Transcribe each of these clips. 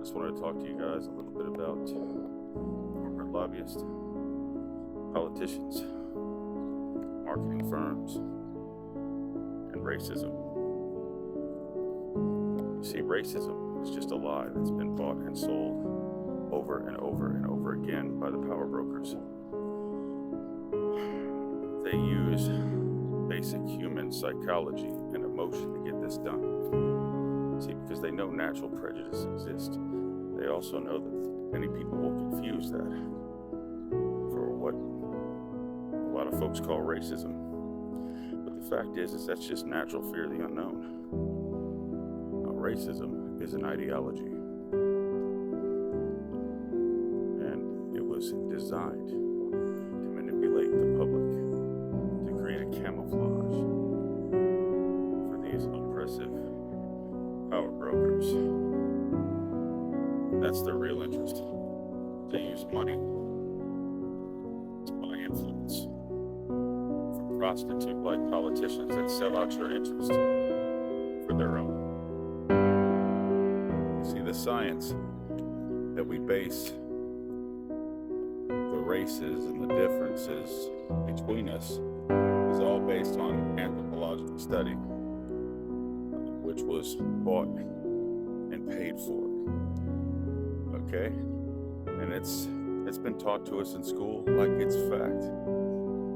Just wanted to talk to you guys a little bit about corporate lobbyists, politicians, marketing firms, and racism. You see, racism is just a lie that's been bought and sold over and over and over again by the power brokers. They use basic human psychology and emotion to get this done. See, because they know natural prejudice exists. They also know that many people will confuse that for what a lot of folks call racism. But the fact is that's just natural fear of the unknown. Now, racism is an ideology. And it was designed to manipulate the public, to create a camouflage for these oppressive power brokers. That's their real interest. They use money to buy influence from prostitute-like politicians that sell out your interest for their own. You see, the science that we base the races and the differences between us is all based on anthropological study, which was bought and paid for. Okay? And it's been taught to us in school like it's fact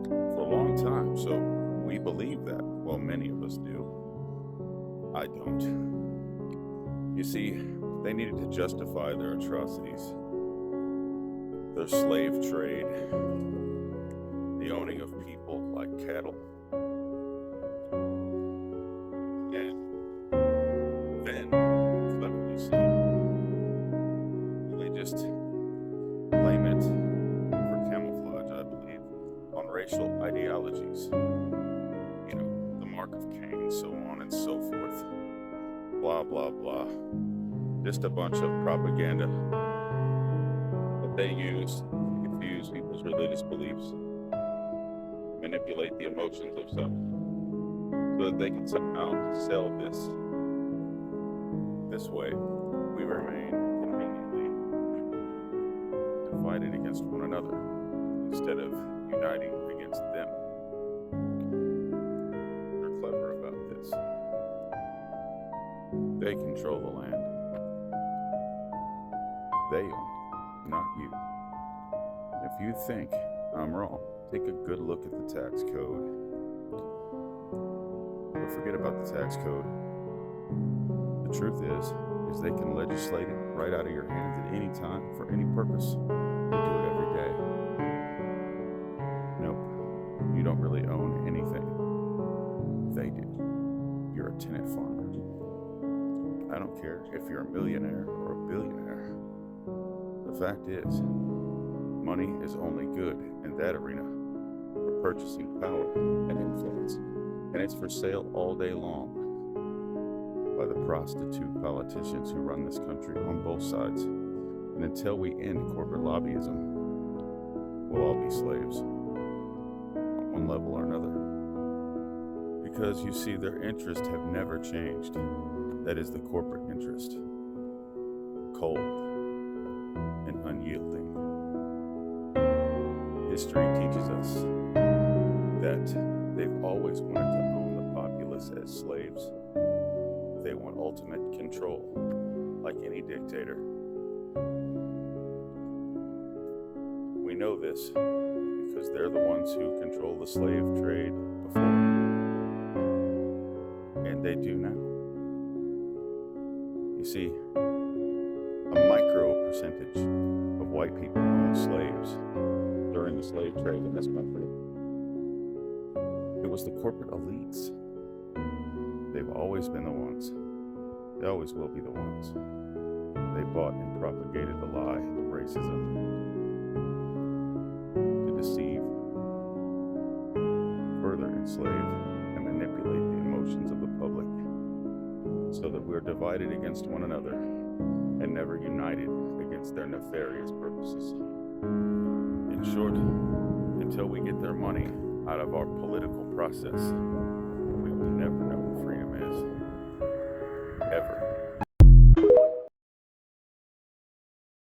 for a long time. So we believe that. Well, many of us do. I don't. You see, they needed to justify their atrocities, their slave trade, the owning of people like cattle. And then, cleverly they just blame it for camouflage, I believe, on racial ideologies. You know, the mark of Cain, so on and so forth. Blah, blah, blah. Just a bunch of propaganda that they use to confuse people's religious beliefs, manipulate the emotions of some, so that they can somehow sell this way. We remain conveniently divided against one another instead of uniting against them. They're clever about this. They control the land. They own it, not you. If you think I'm wrong, take a good look at the tax code. But forget about the tax code. The truth is they can legislate it right out of your hands at any time for any purpose. They do it every day. Nope, you don't really own anything. They do. You're a tenant farmer. I don't care if you're a millionaire or a billionaire. The fact is, money is only good in that arena for purchasing power and influence. And it's for sale all day long by the prostitute politicians who run this country on both sides. And until we end corporate lobbyism, we'll all be slaves on one level or another. Because you see, their interests have never changed. That is the corporate interest. Cold and unyielding. History teaches us that they've always wanted to own the populace as slaves. They want ultimate control, like any dictator. We know this because they're the ones who control the slave trade before. And they do now. You see, a micro percentage of white people owned slaves during the slave trade in this country. It was the corporate elites. They've always been the ones. They always will be the ones. They bought and propagated the lie of racism to deceive, further enslave, and manipulate the emotions of the public so that we're divided against one another and never united against their nefarious purposes. In short, until we get their money out of our political process, we will never know what freedom is. Ever.